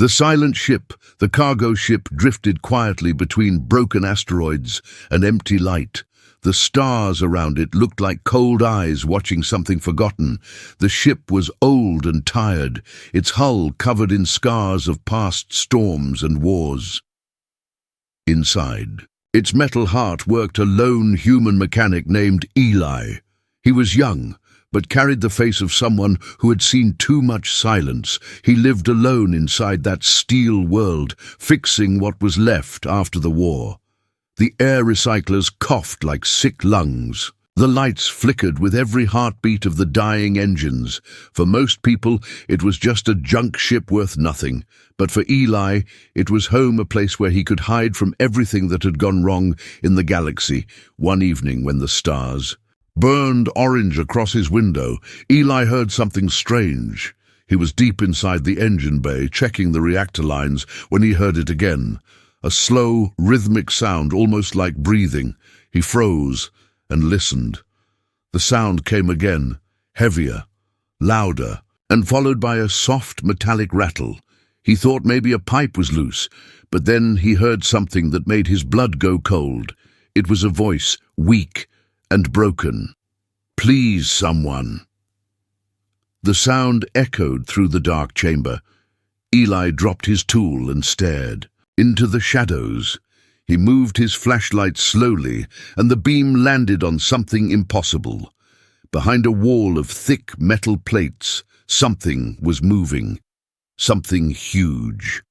The silent ship, the cargo ship, drifted quietly between broken asteroids and empty light. The stars around it looked like cold eyes watching something forgotten. The ship was old and tired, its hull covered in scars of past storms and wars. Inside, its metal heart worked a lone human mechanic named Eli. He was young, but carried the face of someone who had seen too much silence. He lived alone inside that steel world, fixing what was left after the war. The air recyclers coughed like sick lungs. The lights flickered with every heartbeat of the dying engines. For most people, it was just a junk ship worth nothing. But for Eli, it was home, a place where he could hide from everything that had gone wrong in the galaxy. One evening when the stars burned orange across his window, Eli heard something strange. He was deep inside the engine bay, checking the reactor lines, when he heard it again. A slow, rhythmic sound, almost like breathing. He froze and listened. The sound came again, heavier, louder, and followed by a soft metallic rattle. He thought maybe a pipe was loose, but then he heard something that made his blood go cold. It was a voice, weak and broken. "Please, someone." The sound echoed through the dark chamber. Eli dropped his tool and stared into the shadows. He moved his flashlight slowly, and the beam landed on something impossible. Behind a wall of thick metal plates, something was moving. Something huge.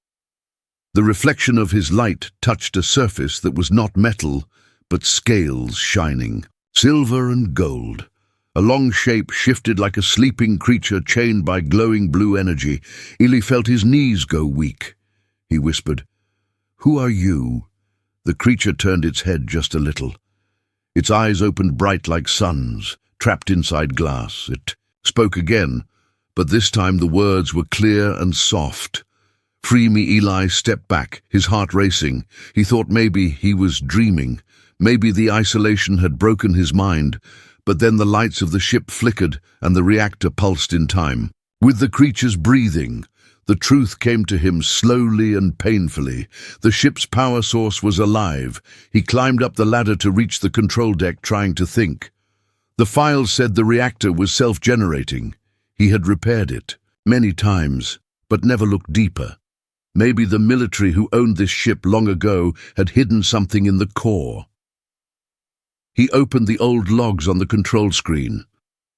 The reflection of his light touched a surface that was not metal, but scales shining. Silver and gold. A long shape shifted like a sleeping creature chained by glowing blue energy. Eli felt his knees go weak. He whispered, "Who are you?" The creature turned its head just a little. Its eyes opened bright like suns, trapped inside glass. It spoke again, but this time the words were clear and soft. "Free me." Eli stepped back, his heart racing. He thought maybe he was dreaming. Maybe the isolation had broken his mind, but then the lights of the ship flickered and the reactor pulsed in time. With the creature's breathing, the truth came to him slowly and painfully. The ship's power source was alive. He climbed up the ladder to reach the control deck, trying to think. The files said the reactor was self-generating. He had repaired it many times, but never looked deeper. Maybe the military who owned this ship long ago had hidden something in the core. He opened the old logs on the control screen.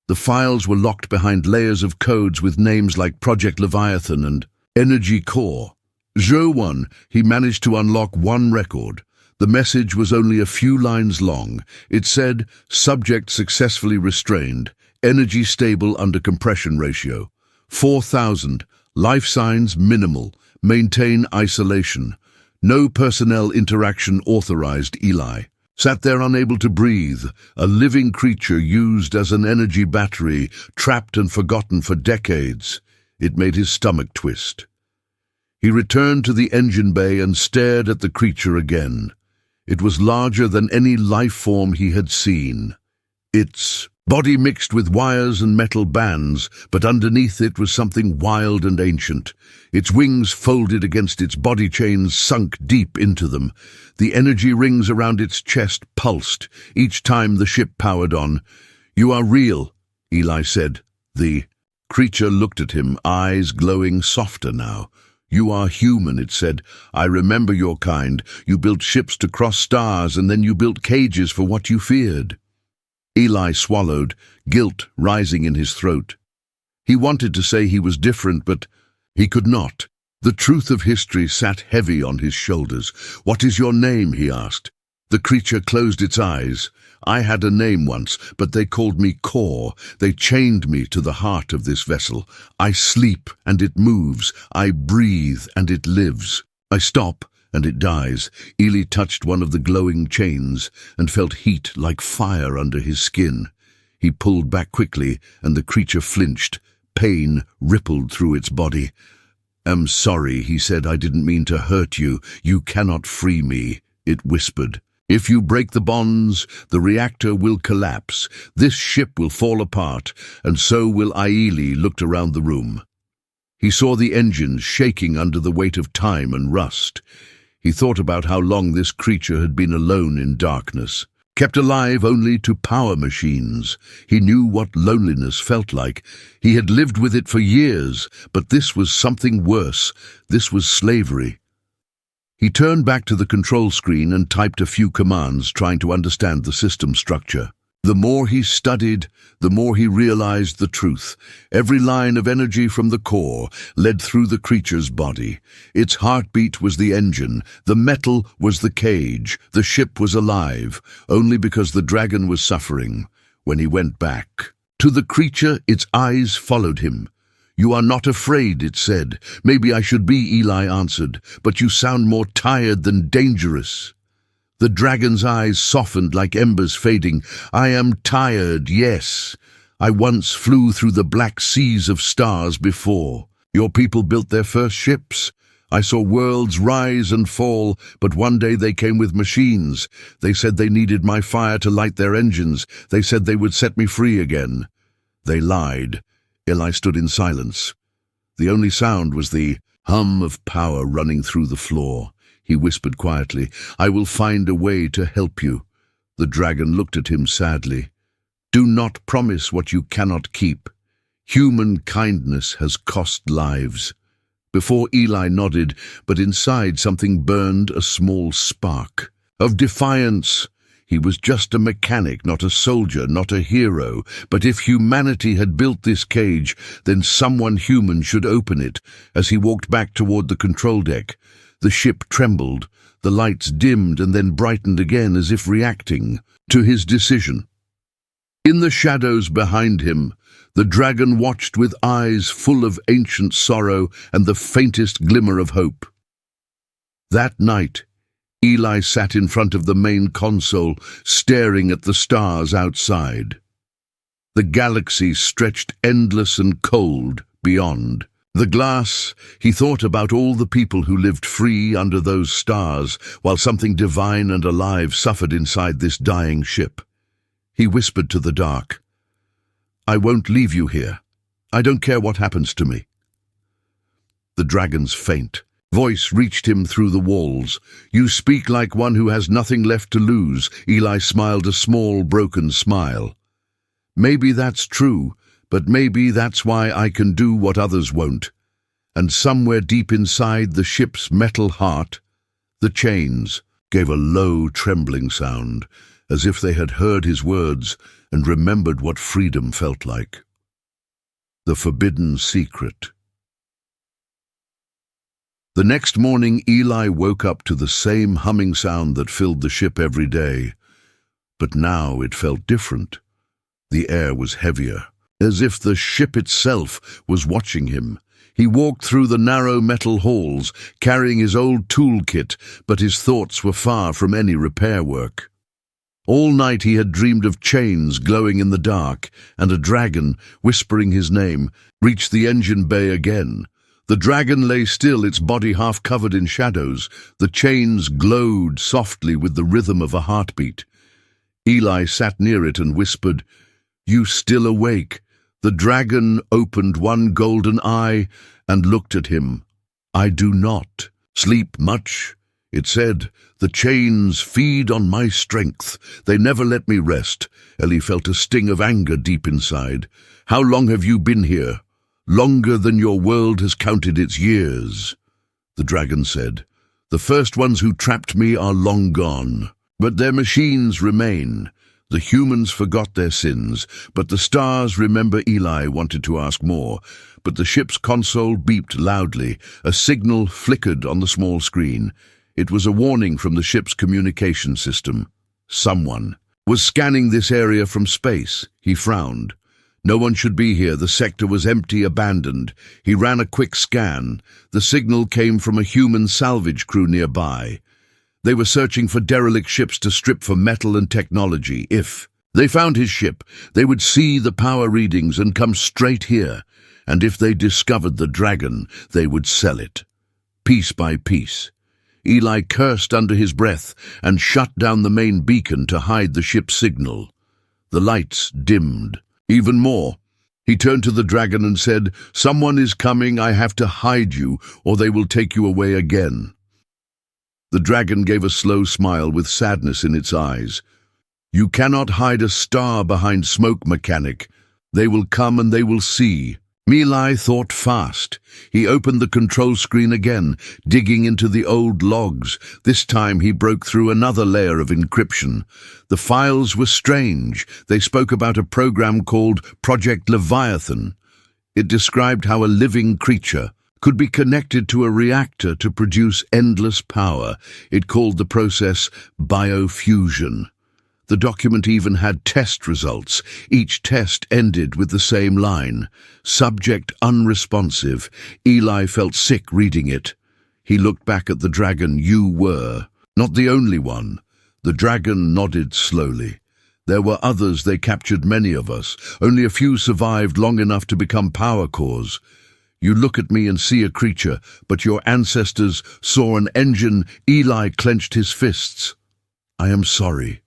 The files were locked behind layers of codes with names like Project Leviathan and Energy Core. Xeno, he managed to unlock one record. The message was only a few lines long. It said, "Subject successfully restrained, energy stable under compression ratio. 4,000, life signs minimal, maintain isolation. No personnel interaction authorized." Eli sat there unable to breathe, a living creature used as an energy battery, trapped and forgotten for decades. It made his stomach twist. He returned to the engine bay and stared at the creature again. It was larger than any life form he had seen. Its body mixed with wires and metal bands, but underneath it was something wild and ancient. Its wings folded against its body chains, sunk deep into them. The energy rings around its chest pulsed each time the ship powered on. "You are real," Eli said. The creature looked at him, eyes glowing softer now. "You are human," it said. "I remember your kind. You built ships to cross stars, and then you built cages for what you feared." Eli swallowed, guilt rising in his throat. He wanted to say he was different, but he could not. The truth of history sat heavy on his shoulders. "What is your name?" he asked. The creature closed its eyes. "I had a name once, but they called me Core. They chained me to the heart of this vessel. I sleep, and it moves. I breathe, and it lives. I stop, and it dies." Eli touched one of the glowing chains and felt heat like fire under his skin. He pulled back quickly, and the creature flinched. Pain rippled through its body. "I'm sorry," he said. "I didn't mean to hurt you. You cannot free me," it whispered. "If you break the bonds, the reactor will collapse. This ship will fall apart, and so will I." Eli looked around the room. He saw the engines shaking under the weight of time and rust. He thought about how long this creature had been alone in darkness, kept alive only to power machines. He knew what loneliness felt like. He had lived with it for years, but this was something worse. This was slavery. He turned back to the control screen and typed a few commands, trying to understand the system structure. The more he studied, the more he realized the truth. Every line of energy from the core led through the creature's body. Its heartbeat was the engine, the metal was the cage, the ship was alive, only because the dragon was suffering. When he went back to the creature, its eyes followed him. "You are not afraid," it said. "Maybe I should be," Eli answered, "but you sound more tired than dangerous." The dragon's eyes softened like embers fading. "I am tired, yes. I once flew through the black seas of stars before. Your people built their first ships. I saw worlds rise and fall, but one day they came with machines. They said they needed my fire to light their engines. They said they would set me free again. They lied." Eli stood in silence. The only sound was the hum of power running through the floor. He whispered quietly, "I will find a way to help you." The dragon looked at him sadly. "Do not promise what you cannot keep. Human kindness has cost lives." Before Eli nodded, but inside something burned a small spark of defiance. He was just a mechanic, not a soldier, not a hero. But if humanity had built this cage, then someone human should open it. As he walked back toward the control deck, the ship trembled. The lights dimmed and then brightened again, as if reacting to his decision. In the shadows behind him, the dragon watched with eyes full of ancient sorrow and the faintest glimmer of hope. That night, Eli sat in front of the main console, staring at the stars outside. The galaxy stretched endless and cold beyond. The glass, he thought about all the people who lived free under those stars, while something divine and alive suffered inside this dying ship. He whispered to the dark, "I won't leave you here. I don't care what happens to me." The dragon's faint voice reached him through the walls. "You speak like one who has nothing left to lose." Eli smiled a small, broken smile. "Maybe that's true, but maybe that's why I can do what others won't." And somewhere deep inside the ship's metal heart, the chains gave a low, trembling sound, as if they had heard his words and remembered what freedom felt like. The forbidden secret. The next morning, Eli woke up to the same humming sound that filled the ship every day. But now it felt different. The air was heavier, as if the ship itself was watching him. He walked through the narrow metal halls, carrying his old toolkit, but his thoughts were far from any repair work. All night he had dreamed of chains glowing in the dark, and a dragon, whispering his name, reached the engine bay again. The dragon lay still, its body half covered in shadows. The chains glowed softly with the rhythm of a heartbeat. Eli sat near it and whispered, "You still awake?" The dragon opened one golden eye and looked at him. "I do not sleep much," it said. "The chains feed on my strength. They never let me rest." Eli felt a sting of anger deep inside. "How long have you been here?" "Longer than your world has counted its years," the dragon said. "The first ones who trapped me are long gone, but their machines remain. The humans forgot their sins, but the stars remember." Eli wanted to ask more, but the ship's console beeped loudly. A signal flickered on the small screen. It was a warning from the ship's communication system. Someone was scanning this area from space. He frowned. No one should be here. The sector was empty, abandoned. He ran a quick scan. The signal came from a human salvage crew nearby. They were searching for derelict ships to strip for metal and technology. If they found his ship, they would see the power readings and come straight here. And if they discovered the dragon, they would sell it, piece by piece. Eli cursed under his breath and shut down the main beacon to hide the ship's signal. The lights dimmed even more. He turned to the dragon and said, "Someone is coming, I have to hide you, or they will take you away again." The dragon gave a slow smile with sadness in its eyes. "You cannot hide a star behind smoke, mechanic. They will come and they will see." Milai thought fast. He opened the control screen again, digging into the old logs. This time he broke through another layer of encryption. The files were strange. They spoke about a program called Project Leviathan. It described how a living creature could be connected to a reactor to produce endless power. It called the process biofusion. The document even had test results. Each test ended with the same line: "Subject unresponsive." Eli felt sick reading it. He looked back at the dragon. "You were not the only one." The dragon nodded slowly. "There were others. They captured many of us. Only a few survived long enough to become power cores. You look at me and see a creature, but your ancestors saw an engine." Eli clenched his fists. "I am sorry,"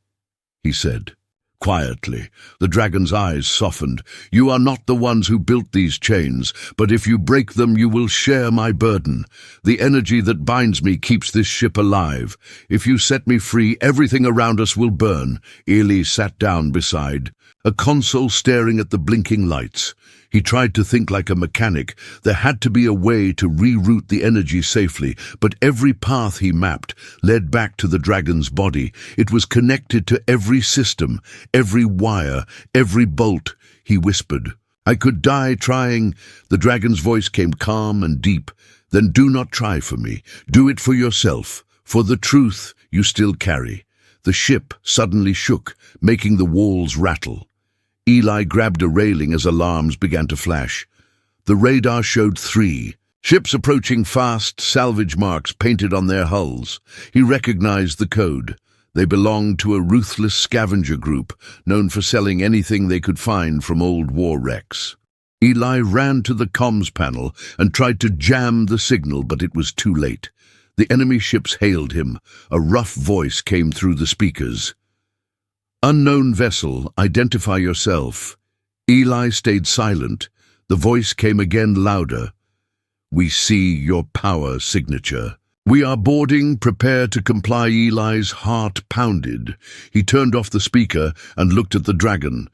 he said, quietly. The dragon's eyes softened. "You are not the ones who built these chains, but if you break them, you will share my burden. The energy that binds me keeps this ship alive. If you set me free, everything around us will burn." Eli sat down beside a console, staring at the blinking lights. He tried to think like a mechanic. There had to be a way to reroute the energy safely, but every path he mapped led back to the dragon's body. It was connected to every system, every wire, every bolt. He whispered, "I could die trying." The dragon's voice came calm and deep. "Then do not try for me. Do it for yourself, for the truth you still carry." The ship suddenly shook, making the walls rattle. Eli grabbed a railing as alarms began to flash. The radar showed 3 ships approaching fast, salvage marks painted on their hulls. He recognized the code. They belonged to a ruthless scavenger group, known for selling anything they could find from old war wrecks. Eli ran to the comms panel and tried to jam the signal, but it was too late. The enemy ships hailed him. A rough voice came through the speakers. "Unknown vessel, identify yourself." Eli stayed silent. The voice came again louder. "We see your power signature." "We are boarding, prepare to comply." Eli's heart pounded. He turned off the speaker and looked at the dragon.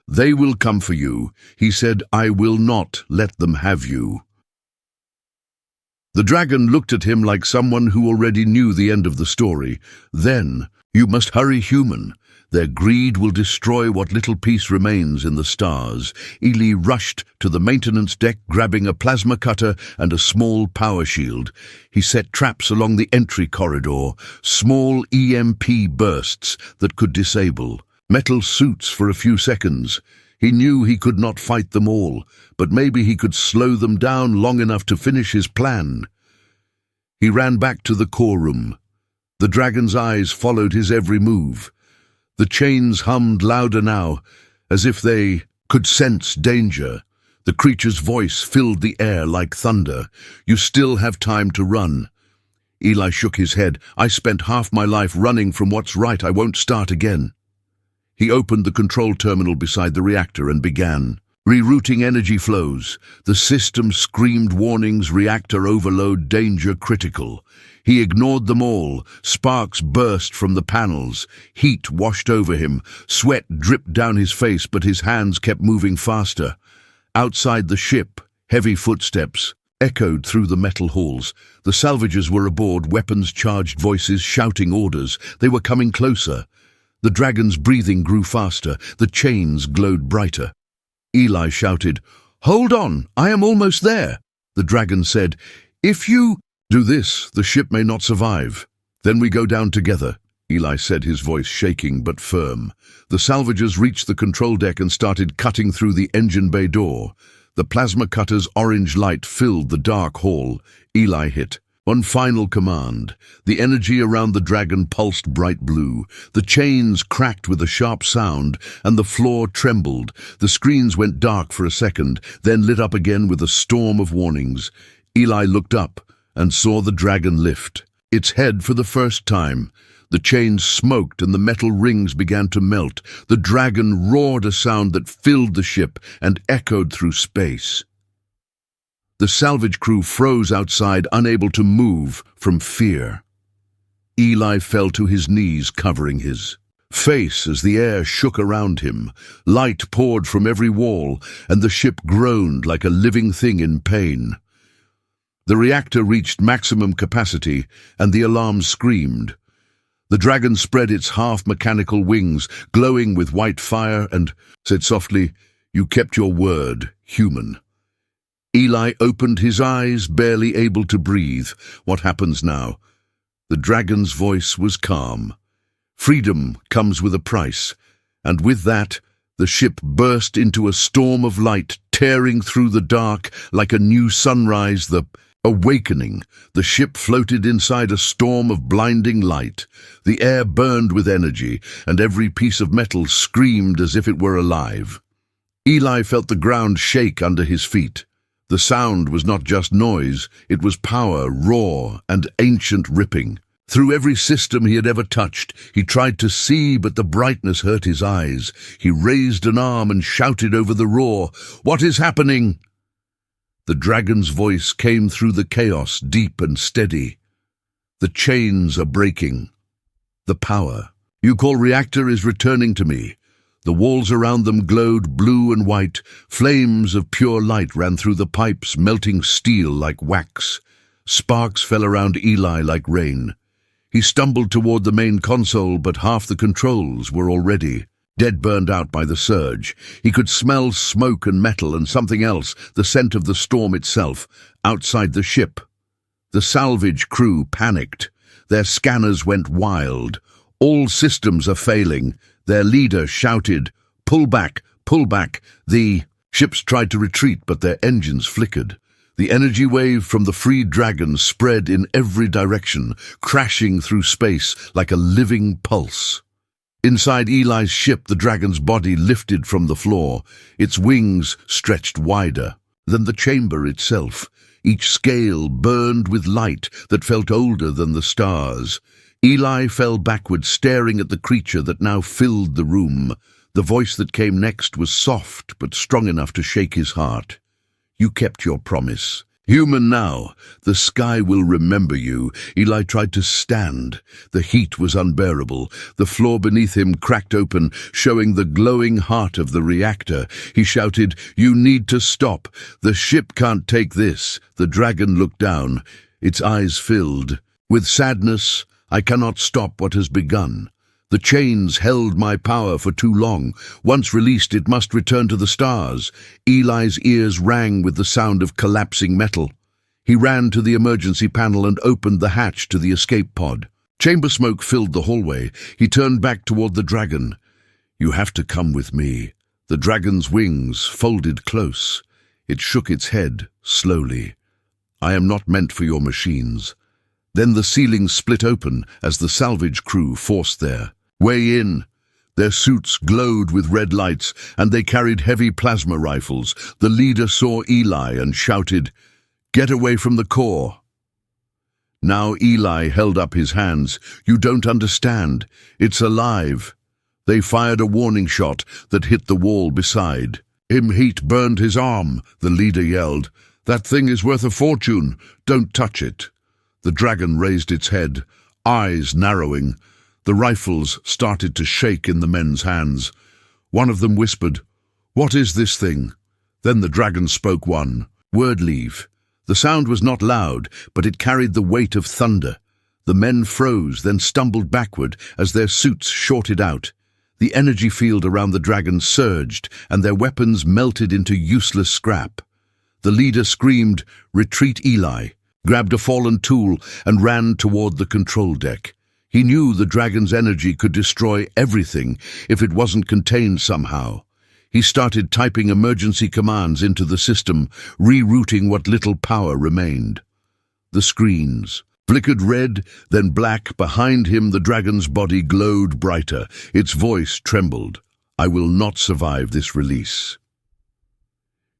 "They will come for you." He said, "I will not let them have you." The dragon looked at him like someone who already knew the end of the story. "Then, you must hurry, human. Their greed will destroy what little peace remains in the stars." Eli rushed to the maintenance deck, grabbing a plasma cutter and a small power shield. He set traps along the entry corridor, small EMP bursts that could disable metal suits for a few seconds. He knew he could not fight them all, but maybe he could slow them down long enough to finish his plan. He ran back to the core room. The dragon's eyes followed his every move. The chains hummed louder now, as if they could sense danger. The creature's voice filled the air like thunder. "You still have time to run." Eli shook his head. "I spent half my life running from what's right. I won't start again." He opened the control terminal beside the reactor and began rerouting energy flows. The system screamed warnings: reactor overload, danger critical. He ignored them all. Sparks burst from the panels. Heat washed over him. Sweat dripped down his face, but his hands kept moving faster. Outside the ship, heavy footsteps echoed through the metal halls. The salvagers were aboard, weapons-charged voices shouting orders. They were coming closer. The dragon's breathing grew faster. The chains glowed brighter. Eli shouted, "Hold on, I am almost there." The dragon said, "If you do this, the ship may not survive. Then we go down together," Eli said, his voice shaking but firm. The salvagers reached the control deck and started cutting through the engine bay door. The plasma cutter's orange light filled the dark hall. Eli hit one final command. The energy around the dragon pulsed bright blue. The chains cracked with a sharp sound, and the floor trembled. The screens went dark for a second, then lit up again with a storm of warnings. Eli looked up and saw the dragon lift its head for the first time. The chains smoked and the metal rings began to melt. The dragon roared a sound that filled the ship and echoed through space. The salvage crew froze outside, unable to move from fear. Eli fell to his knees, covering his face as the air shook around him. Light poured from every wall, and the ship groaned like a living thing in pain. The reactor reached maximum capacity, and the alarm screamed. The dragon spread its half-mechanical wings, glowing with white fire, and said softly, "You kept your word, human." Eli opened his eyes, barely able to breathe. What happens now? The dragon's voice was calm. Freedom comes with a price, and with that, the ship burst into a storm of light, tearing through the dark like a new sunrise, the awakening. The ship floated inside a storm of blinding light. The air burned with energy, and every piece of metal screamed as if it were alive. Eli felt the ground shake under his feet. The sound was not just noise, it was power, raw and ancient ripping. Through every system he had ever touched, he tried to see, but the brightness hurt his eyes. He raised an arm and shouted over the roar, "What is happening?" The dragon's voice came through the chaos, deep and steady. "The chains are breaking. The power you call reactor is returning to me." The walls around them glowed blue and white. Flames of pure light ran through the pipes, melting steel like wax. Sparks fell around Eli like rain. He stumbled toward the main console, but half the controls were already dead, burned out by the surge. He could smell smoke and metal and something else, the scent of the storm itself, outside the ship. The salvage crew panicked. Their scanners went wild. "All systems are failing." Their leader shouted, "Pull back, pull back." The ships tried to retreat, but their engines flickered. The energy wave from the freed dragon spread in every direction, crashing through space like a living pulse. Inside Eli's ship, the dragon's body lifted from the floor. Its wings stretched wider than the chamber itself. Each scale burned with light that felt older than the stars. Eli fell backward, staring at the creature that now filled the room. The voice that came next was soft but strong enough to shake his heart. "You kept your promise. Human now, the sky will remember you." Eli tried to stand. The heat was unbearable. The floor beneath him cracked open, showing the glowing heart of the reactor. He shouted, "You need to stop. The ship can't take this." The dragon looked down. Its eyes filled with sadness. "I cannot stop what has begun. The chains held my power for too long. Once released, it must return to the stars." Eli's ears rang with the sound of collapsing metal. He ran to the emergency panel and opened the hatch to the escape pod. Chamber smoke filled the hallway. He turned back toward the dragon. "You have to come with me." The dragon's wings folded close. It shook its head slowly. "I am not meant for your machines." Then the ceiling split open as the salvage crew forced their way in. Their suits glowed with red lights, and they carried heavy plasma rifles. The leader saw Eli and shouted, "Get away from the core." Now Eli held up his hands. "You don't understand. It's alive." They fired a warning shot that hit the wall beside. Heat burned his arm, the leader yelled. "That thing is worth a fortune. Don't touch it." The dragon raised its head, eyes narrowing. The rifles started to shake in the men's hands. One of them whispered, "What is this thing?" Then the dragon spoke one word: "Leave." The sound was not loud, but it carried the weight of thunder. The men froze, then stumbled backward as their suits shorted out. The energy field around the dragon surged, and their weapons melted into useless scrap. The leader screamed, "Retreat, Eli," grabbed a fallen tool, and ran toward the control deck. He knew the dragon's energy could destroy everything if it wasn't contained somehow. He started typing emergency commands into the system, rerouting what little power remained. The screens flickered red, then black. Behind him, the dragon's body glowed brighter. Its voice trembled. "I will not survive this release."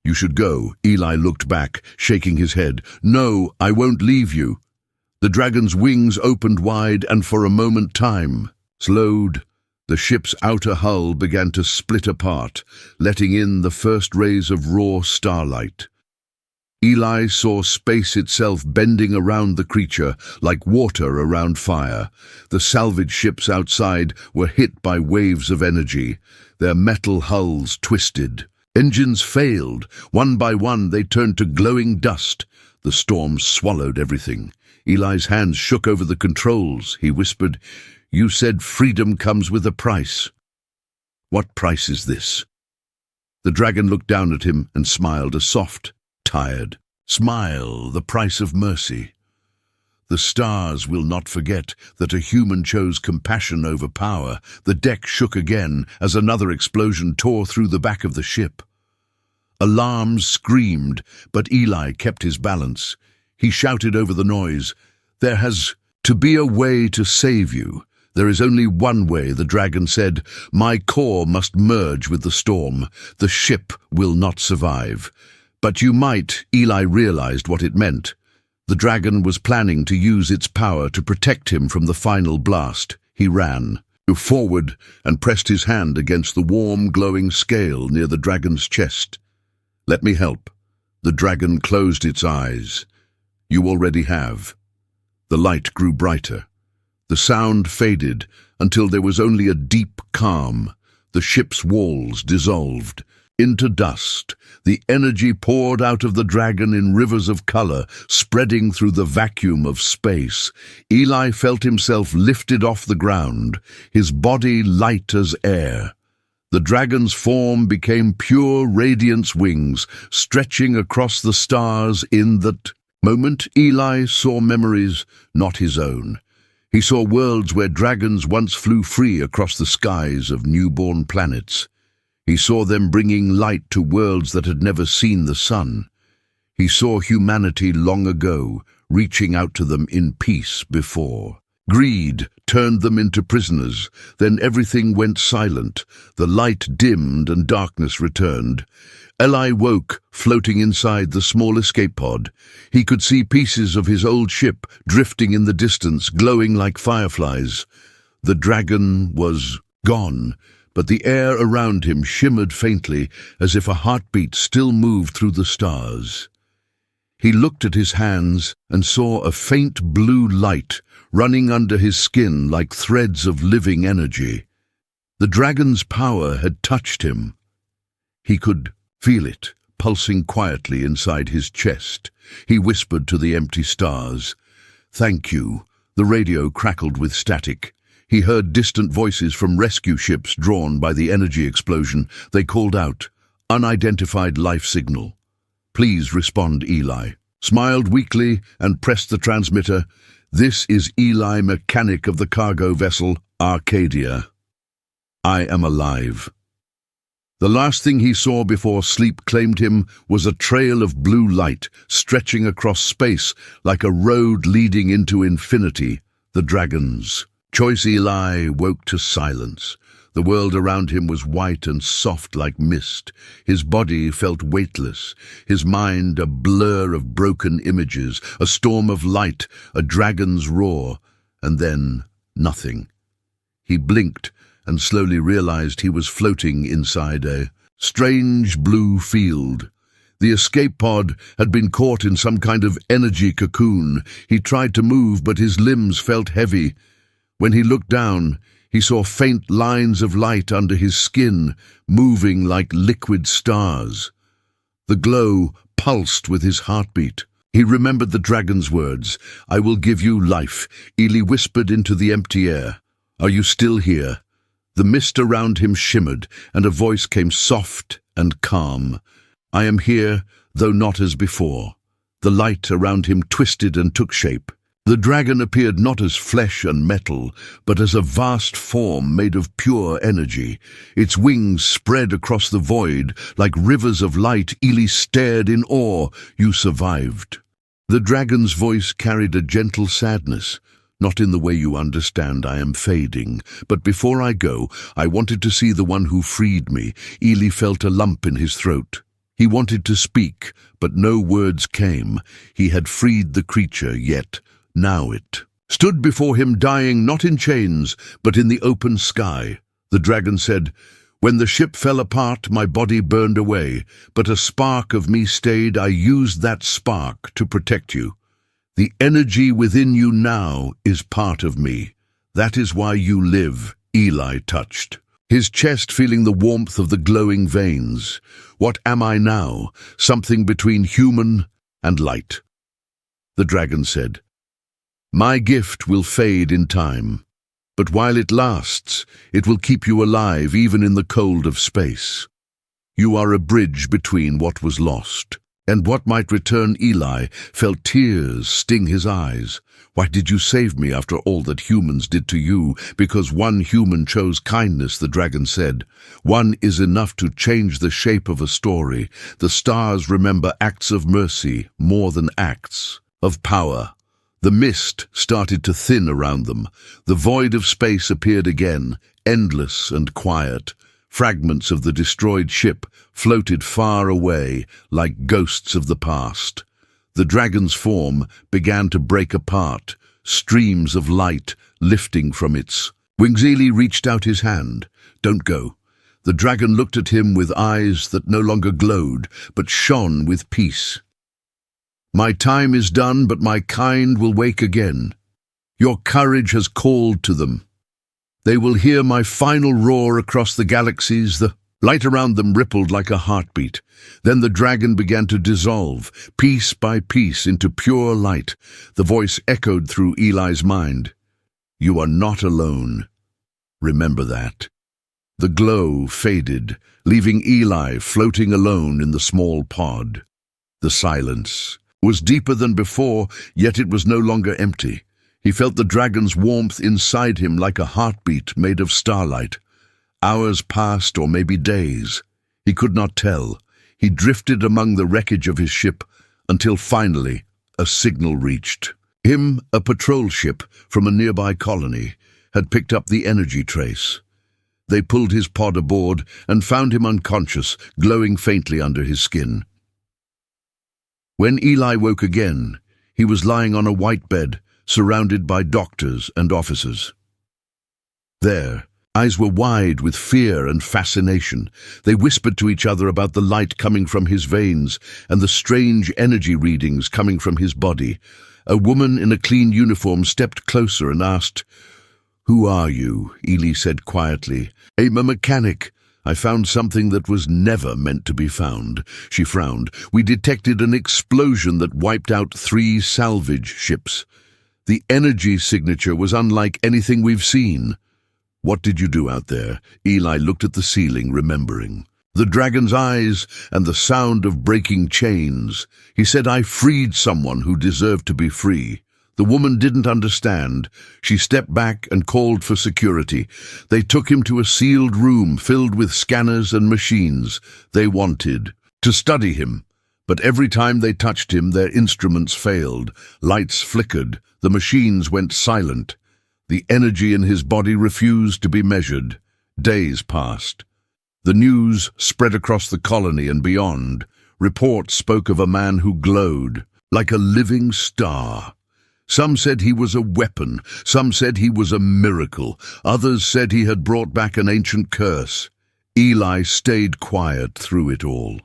"You should go." Eli looked back, shaking his head. "No, I won't leave you." The dragon's wings opened wide, and for a moment time slowed. The ship's outer hull began to split apart, letting in the first rays of raw starlight. Eli saw space itself bending around the creature like water around fire. The salvage ships outside were hit by waves of energy. Their metal hulls twisted. Engines failed. One by one they turned to glowing dust. The storm swallowed everything. Eli's hands shook over the controls. He whispered, "You said freedom comes with a price." "What price is this?" The dragon looked down at him and smiled, a soft, tired smile, the price of mercy. The stars will not forget that a human chose compassion over power. The deck shook again as another explosion tore through the back of the ship. Alarms screamed, but Eli kept his balance. He shouted over the noise, "There has to be a way to save you." "There is only one way," the dragon said. "My core must merge with the storm. The ship will not survive." "But you might." Eli realized what it meant. The dragon was planning to use its power to protect him from the final blast. He ran forward and pressed his hand against the warm, glowing scale near the dragon's chest. "Let me help." The dragon closed its eyes. "You already have." The light grew brighter. The sound faded until there was only a deep calm. The ship's walls dissolved into dust. The energy poured out of the dragon in rivers of color, spreading through the vacuum of space. Eli felt himself lifted off the ground, his body light as air. The dragon's form became pure radiance wings, stretching across the stars. In that moment, Eli saw memories not his own. He saw worlds where dragons once flew free across the skies of newborn planets. He saw them bringing light to worlds that had never seen the sun. He saw humanity long ago, reaching out to them in peace before. Greed turned them into prisoners. Then everything went silent. The light dimmed and darkness returned. Eli woke, floating inside the small escape pod. He could see pieces of his old ship drifting in the distance, glowing like fireflies. The dragon was gone, but the air around him shimmered faintly, as if a heartbeat still moved through the stars. He looked at his hands and saw a faint blue light running under his skin like threads of living energy. The dragon's power had touched him. He could feel it, pulsing quietly inside his chest. He whispered to the empty stars, "Thank you." The radio crackled with static. He heard distant voices from rescue ships drawn by the energy explosion. They called out, "Unidentified life signal." "Please respond," Eli smiled weakly and pressed the transmitter. "This is Eli, mechanic of the cargo vessel Arcadia. I am alive." The last thing he saw before sleep claimed him was a trail of blue light stretching across space like a road leading into infinity. The dragon's choice. Eli woke to silence. The world around him was white and soft like mist. His body felt weightless, his mind a blur of broken images, a storm of light, a dragon's roar, and then nothing. He blinked and slowly realized he was floating inside a strange blue field. The escape pod had been caught in some kind of energy cocoon. He tried to move, but his limbs felt heavy. When he looked down, he saw faint lines of light under his skin, moving like liquid stars. The glow pulsed with his heartbeat. He remembered the dragon's words, "I will give you life." Eli whispered into the empty air, "Are you still here?" The mist around him shimmered, and a voice came soft and calm. "I am here, though not as before." The light around him twisted and took shape. The dragon appeared not as flesh and metal, but as a vast form made of pure energy. Its wings spread across the void like rivers of light. Eli stared in awe. "You survived." The dragon's voice carried a gentle sadness. "Not in the way you understand. I am fading. But before I go, I wanted to see the one who freed me." Eli felt a lump in his throat. He wanted to speak, but no words came. He had freed the creature, yet now it stood before him, dying not in chains, but in the open sky. The dragon said, "When the ship fell apart, my body burned away, but a spark of me stayed. I used that spark to protect you. The energy within you now is part of me. That is why you live." Eli touched his chest, feeling the warmth of the glowing veins. "What am I now? Something between human and light." The dragon said, "My gift will fade in time, but while it lasts, it will keep you alive even in the cold of space. You are a bridge between what was lost and what might return." Eli felt tears sting his eyes. "Why did you save me after all that humans did to you?" "Because one human chose kindness," the dragon said. "One is enough to change the shape of a story. The stars remember acts of mercy more than acts of power." The mist started to thin around them. The void of space appeared again, endless and quiet. Fragments of the destroyed ship floated far away like ghosts of the past. The dragon's form began to break apart, streams of light lifting from its wings. Eli reached out his hand. "Don't go." The dragon looked at him with eyes that no longer glowed, but shone with peace. "My time is done, but my kind will wake again. Your courage has called to them. They will hear my final roar across the galaxies." The light around them rippled like a heartbeat. Then the dragon began to dissolve, piece by piece, into pure light. The voice echoed through Eli's mind. "You are not alone. Remember that." The glow faded, leaving Eli floating alone in the small pod. The silence was deeper than before, yet it was no longer empty. He felt the dragon's warmth inside him like a heartbeat made of starlight. Hours passed, or maybe days. He could not tell. He drifted among the wreckage of his ship until finally a signal reached him. A patrol ship from a nearby colony had picked up the energy trace. They pulled his pod aboard and found him unconscious, glowing faintly under his skin. When Eli woke again, he was lying on a white bed, surrounded by doctors and officers. Their eyes were wide with fear and fascination. They whispered to each other about the light coming from his veins and the strange energy readings coming from his body. A woman in a clean uniform stepped closer and asked, "Who are you?" Eli said quietly. "I'm a mechanic. I found something that was never meant to be found." She frowned. "We detected an explosion that wiped out 3 salvage ships. The energy signature was unlike anything we've seen." "What did you do out there?" Eli looked at the ceiling, remembering the dragon's eyes and the sound of breaking chains. He said, "I freed someone who deserved to be free." The woman didn't understand. She stepped back and called for security. They took him to a sealed room filled with scanners and machines. They wanted to study him, but every time they touched him, their instruments failed. Lights flickered. The machines went silent. The energy in his body refused to be measured. Days passed. The news spread across the colony and beyond. Reports spoke of a man who glowed like a living star. Some said he was a weapon, some said he was a miracle, others said he had brought back an ancient curse. Eli stayed quiet through it all.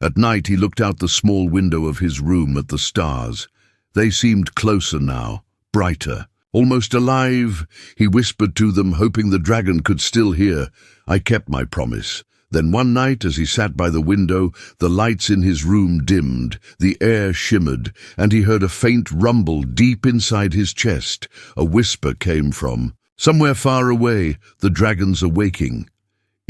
At night he looked out the small window of his room at the stars. They seemed closer now, brighter, almost alive. He whispered to them, hoping the dragon could still hear. "I kept my promise." Then one night, as he sat by the window, the lights in his room dimmed, the air shimmered, and he heard a faint rumble deep inside his chest. A whisper came from somewhere far away, the dragon's awaking.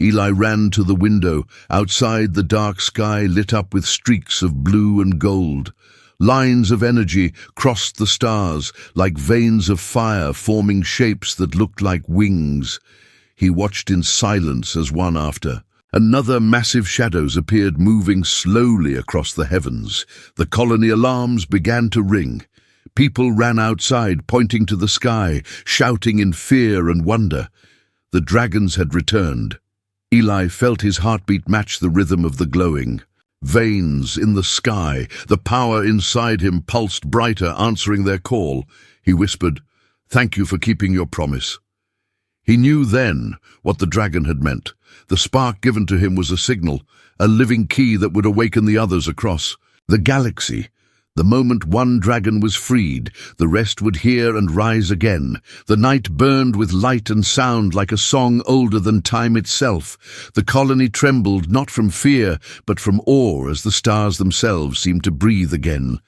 Eli ran to the window. Outside, the dark sky lit up with streaks of blue and gold. Lines of energy crossed the stars, like veins of fire forming shapes that looked like wings. He watched in silence as one after another massive shadows appeared, moving slowly across the heavens. The colony alarms began to ring. People ran outside, pointing to the sky, shouting in fear and wonder. The dragons had returned. Eli felt his heartbeat match the rhythm of the glowing. veins in the sky. The power inside him pulsed brighter, answering their call. He whispered, "Thank you for keeping your promise." He knew then what the dragon had meant. The spark given to him was a signal, a living key that would awaken the others across the galaxy. The moment one dragon was freed, the rest would hear and rise again. The night burned with light and sound like a song older than time itself. The colony trembled not from fear, but from awe as the stars themselves seemed to breathe again.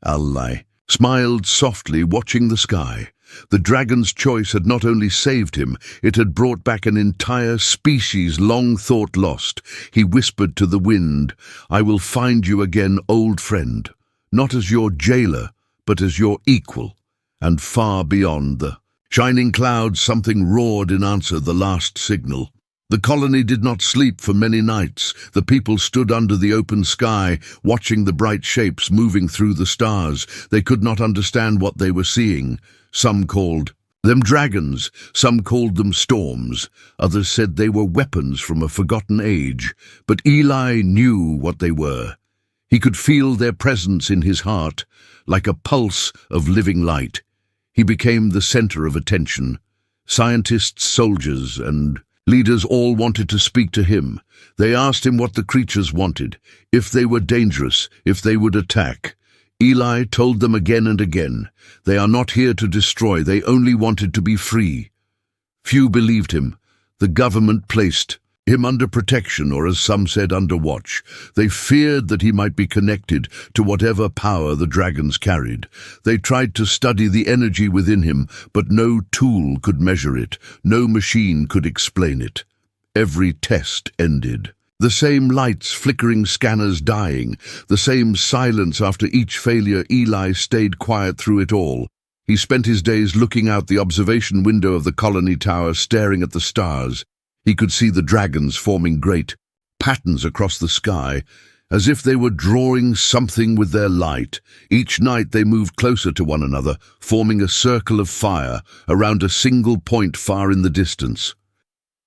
Allah smiled softly, watching the sky. The dragon's choice had not only saved him, it had brought back an entire species long thought lost. He whispered to the wind, "I will find you again, old friend. Not as your jailer, but as your equal." And far beyond the shining clouds, something roared in answer, the last signal. The colony did not sleep for many nights. The people stood under the open sky, watching the bright shapes moving through the stars. They could not understand what they were seeing. Some called them dragons, some called them storms. Others said they were weapons from a forgotten age. But Eli knew what they were. He could feel their presence in his heart, like a pulse of living light. He became the center of attention. Scientists, soldiers, and leaders all wanted to speak to him. They asked him what the creatures wanted, if they were dangerous, if they would attack. Eli told them again and again, "They are not here to destroy, they only wanted to be free." Few believed him. The government placed him under protection, or as some said, under watch. They feared that he might be connected to whatever power the dragons carried. They tried to study the energy within him, but no tool could measure it, no machine could explain it. Every test ended. The same lights, flickering scanners dying, the same silence after each failure. Eli stayed quiet through it all. He spent his days looking out the observation window of the colony tower, staring at the stars. He could see the dragons forming great patterns across the sky, as if they were drawing something with their light. Each night they moved closer to one another, forming a circle of fire around a single point far in the distance.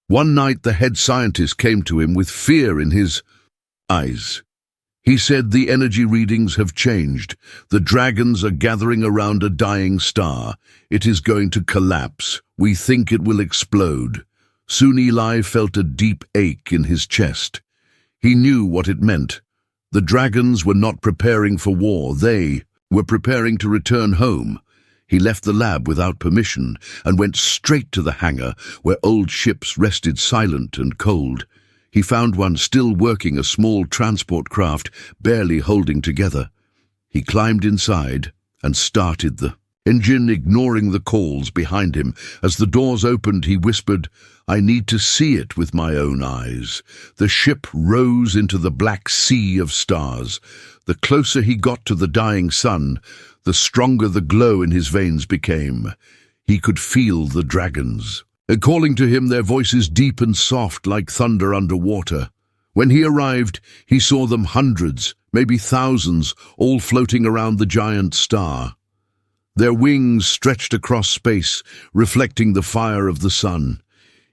One night the head scientist came to him with fear in his eyes. He said, "The energy readings have changed. The dragons are gathering around a dying star. It is going to collapse. We think it will explode." Soon Eli felt a deep ache in his chest. He knew what it meant. The dragons were not preparing for war. They were preparing to return home. He left the lab without permission and went straight to the hangar where old ships rested silent and cold. He found one still working, a small transport craft barely holding together. He climbed inside and started the engine, ignoring the calls behind him. As the doors opened, he whispered, "I need to see it with my own eyes." The ship rose into the black sea of stars. The closer he got to the dying sun, the stronger the glow in his veins became. He could feel the dragons calling to him, their voices deep and soft like thunder underwater. When he arrived, he saw them, hundreds, maybe thousands, all floating around the giant star. Their wings stretched across space, reflecting the fire of the sun.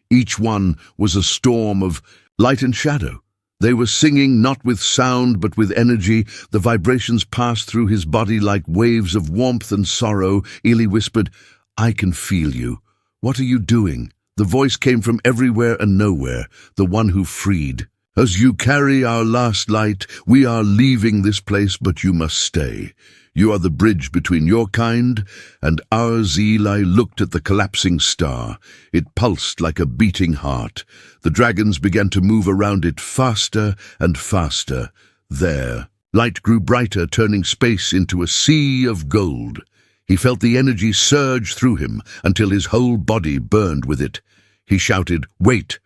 Each one was a storm of light and shadow. They were singing not with sound but with energy. The vibrations passed through his body like waves of warmth and sorrow. Eli whispered, "I can feel you. What are you doing?" The voice came from everywhere and nowhere, the one who freed. "As you carry our last light, we are leaving this place, but you must stay. You are the bridge between your kind and ours." Eli looked at the collapsing star. It pulsed like a beating heart. The dragons began to move around it faster and faster. There, light grew brighter, turning space into a sea of gold. He felt the energy surge through him until his whole body burned with it. He shouted, "Wait!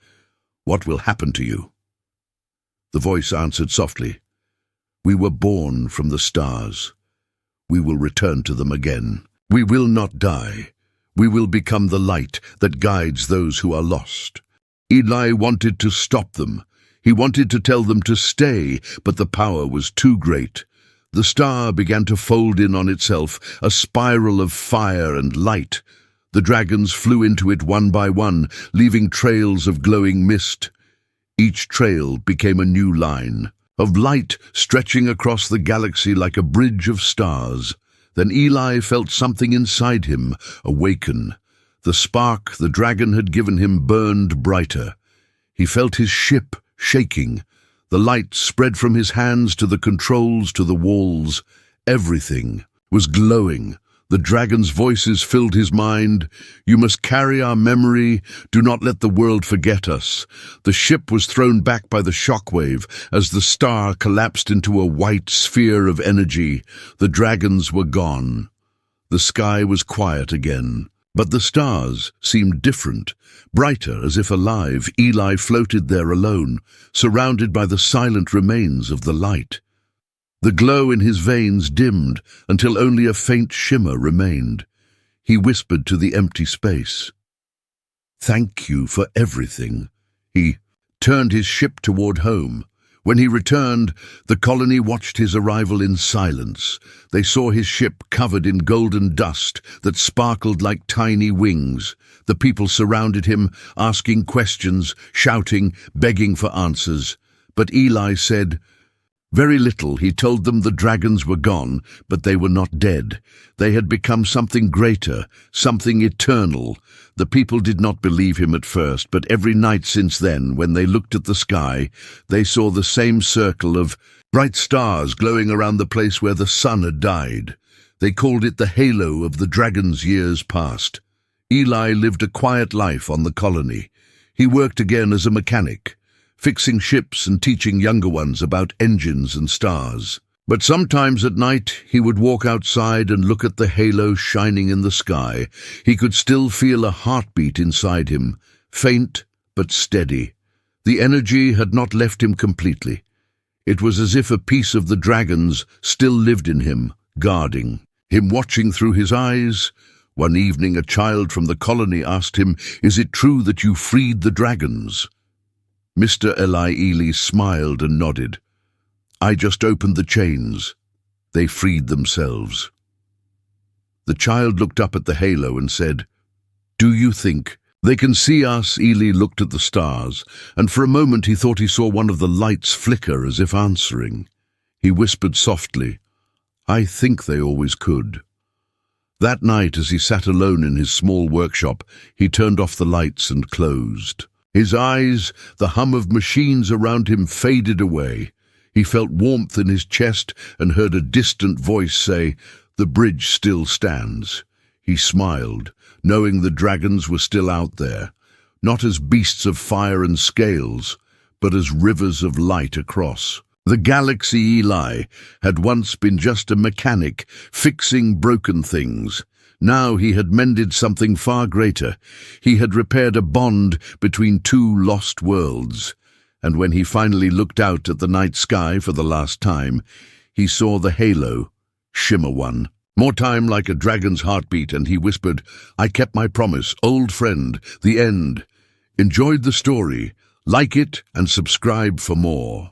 What will happen to you?" The voice answered softly, "We were born from the stars. We will return to them again. We will not die. We will become the light that guides those who are lost." Eli wanted to stop them. He wanted to tell them to stay, but the power was too great. The star began to fold in on itself, a spiral of fire and light. The dragons flew into it one by one, leaving trails of glowing mist. Each trail became a new line, of light stretching across the galaxy like a bridge of stars. Then Eli felt something inside him awaken. The spark the dragon had given him burned brighter. He felt his ship shaking. The light spread from his hands to the controls, to the walls. Everything was glowing. The dragon's voices filled his mind. You must carry our memory. Do not let the world forget us. The ship was thrown back by the shockwave as the star collapsed into a white sphere of energy. The dragons were gone. The sky was quiet again. But the stars seemed different, brighter as if alive. Eli floated there alone, surrounded by the silent remains of the light. The glow in his veins dimmed until only a faint shimmer remained. He whispered to the empty space, "Thank you for everything." He turned his ship toward home. When he returned, the colony watched his arrival in silence. They saw his ship covered in golden dust that sparkled like tiny wings. The people surrounded him, asking questions, shouting, begging for answers. But Eli said very little. He told them the dragons were gone, but they were not dead. They had become something greater, something eternal. The people did not believe him at first, but every night since then, when they looked at the sky, they saw the same circle of bright stars glowing around the place where the sun had died. They called it the halo of the dragon's years past. Eli lived a quiet life on the colony. He worked again as a mechanic, fixing ships and teaching younger ones about engines and stars. But sometimes at night he would walk outside and look at the halo shining in the sky. He could still feel a heartbeat inside him, faint but steady. The energy had not left him completely. It was as if a piece of the dragons still lived in him, guarding him, watching through his eyes. One evening a child from the colony asked him, "Is it true that you freed the dragons?" Mr. Eli smiled and nodded. "I just opened the chains. They freed themselves." The child looked up at the halo and said, "Do you think they can see us?" Eli looked at the stars, and for a moment he thought he saw one of the lights flicker as if answering. He whispered softly, "I think they always could." That night, as he sat alone in his small workshop, he turned off the lights and closed. His eyes, the hum of machines around him faded away. He felt warmth in his chest and heard a distant voice say, "The bridge still stands." He smiled, knowing the dragons were still out there, not as beasts of fire and scales, but as rivers of light across. The galaxy Eli had once been just a mechanic, fixing broken things. Now he had mended something far greater. He had repaired a bond between two lost worlds. And when he finally looked out at the night sky for the last time, he saw the halo shimmer more time like a dragon's heartbeat, and he whispered, "I kept my promise, old friend, the end." Enjoyed the story? Like it and subscribe for more.